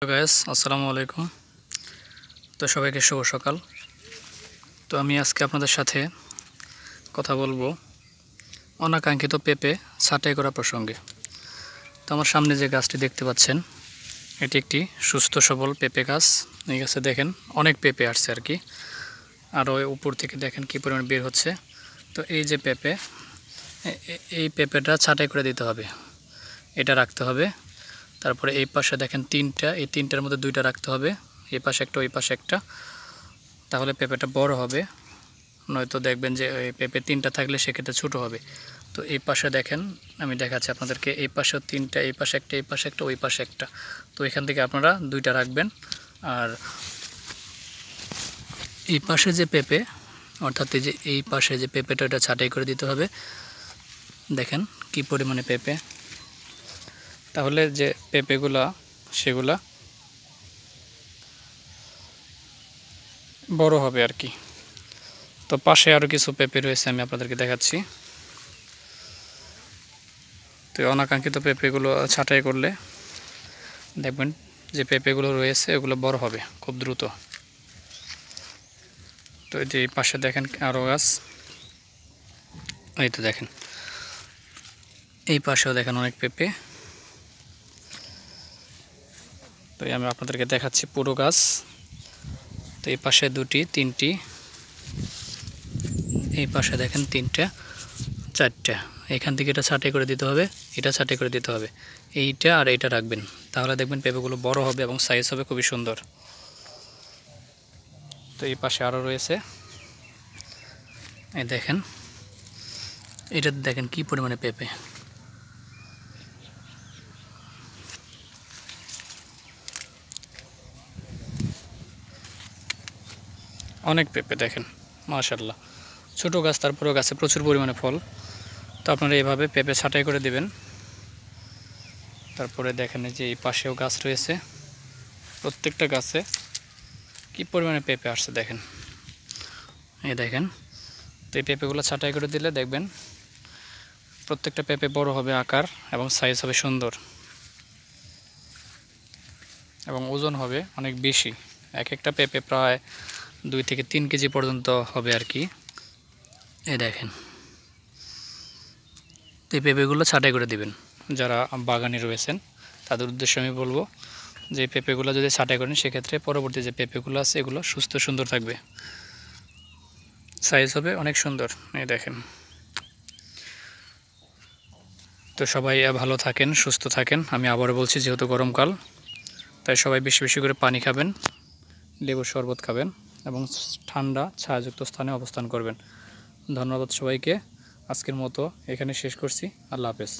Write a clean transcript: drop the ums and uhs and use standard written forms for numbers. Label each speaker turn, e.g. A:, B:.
A: Guys আসসালামু আলাইকুম। তো সবাইকে শুভ সকাল। তো আমি আজকে আপনাদের সাথে কথা বলবো অনাকাঙ্ক্ষিত পেঁপে ছাঁটাই করা প্রসঙ্গে। তো আমার সামনে যে গাছটি দেখতে পাচ্ছেন এটি একটি সুস্থ সবল পেঁপে গাছ। এই গাছে দেখেন অনেক পেঁপে আসছে আর কি, আর ওই উপর থেকে দেখেন কী পরিমাণ বের হচ্ছে। তো এই যে পেঁপে, এই পেঁপেটা ছাঁটাই করে দিতে হবে, এটা রাখতে হবে। তারপরে এই পাশে দেখেন তিনটা, এই তিনটার মধ্যে দুইটা রাখতে হবে, এই পাশে একটা ওই পাশে একটা, তাহলে পেঁপেটা বড় হবে। নয়তো দেখবেন যে ওই পেঁপে তিনটা থাকলে সেক্ষেত্রে ছোটো হবে। তো এই পাশে দেখেন, আমি দেখাচ্ছি আপনাদেরকে, এই পাশেও তিনটা, এই পাশে একটা, এই পাশে একটা, ওই পাশে একটা। তো এখান থেকে আপনারা দুইটা রাখবেন। আর এই পাশে যে পেঁপে, অর্থাৎ এই যে এই পাশে যে পেঁপেটা, এটা ছাঁটাই করে দিতে হবে। দেখেন কি পরিমাণে পেঁপে, তাহলে যে পেঁপেগুলা সেগুলা বড় হবে আর কি। তো পাশে আরও কিছু পেঁপে রয়েছে, আমি আপনাদেরকে দেখাচ্ছি। তো অনাকাঙ্ক্ষিত পেঁপেগুলো ছাঁটাই করলে দেখবেন যে পেঁপেগুলো রয়েছে এগুলো বড় হবে খুব দ্রুত। তো এই যে এই পাশে দেখেন আরও গাছ, এই তো দেখেন এই পাশেও দেখেন অনেক পেঁপে। তো আমি আপনাদেরকে দেখাচ্ছি পুরো গাছ। তো এই পাশে দুটি, তিনটি, এই পাশে দেখেন তিনটা, চারটা। এখান থেকে এটা ছাঁটাই করে দিতে হবে, এটা ছাঁটাই করে দিতে হবে, এইটা আর এইটা রাখবেন। তাহলে দেখবেন পেঁপেগুলো বড় হবে এবং সাইজ হবে খুবই সুন্দর। তো এই পাশে আরও রয়েছে, এই দেখেন, এটা দেখেন কি পরিমাণে পেঁপে। অনেক পেঁপে দেখেন, মাশাআল্লাহ। ছোটো গাছ, তারপরেও গাছে প্রচুর পরিমাণে ফল। তো আপনারা এইভাবে পেঁপে ছাঁটাই করে দিবেন। তারপরে দেখেন যে এই পাশেও গাছ রয়েছে, প্রত্যেকটা গাছে কি পরিমাণে পেঁপে আসছে দেখেন, এই দেখেন। তো এই পেঁপেগুলো ছাঁটাই করে দিলে দেখবেন প্রত্যেকটা পেঁপে বড় হবে আকার এবং সাইজ হবে সুন্দর, এবং ওজন হবে অনেক বেশি। এক একটা পেঁপে প্রায় 2 থেকে 3 কেজি পর্যন্ত হবে আর কি। এই দেখেন, তো এই পেঁপেগুলো ছাঁটাই করে দিবেন। যারা বাগানে রয়েছেন তাদের উদ্দেশ্যে আমি বলবো যে পেঁপেগুলো যদি ছাঁটাই করেন সেক্ষেত্রে পরবর্তী যে পেঁপেগুলো আছে এগুলো সুস্থ সুন্দর থাকবে, সাইজ হবে অনেক সুন্দর। এই দেখেন। তো সবাই ভালো থাকেন, সুস্থ থাকেন। আমি আবারও বলছি, যেহেতু গরমকাল তাই সবাই বেশি বেশি করে পানি খাবেন, লেবুর শরবত খাবেন এবং ঠান্ডা ছায়াযুক্ত স্থানে অবস্থান করবেন। ধন্যবাদ সবাইকে। আজকের মতো এখানে শেষ করছি। আল্লাহ হাফেজ।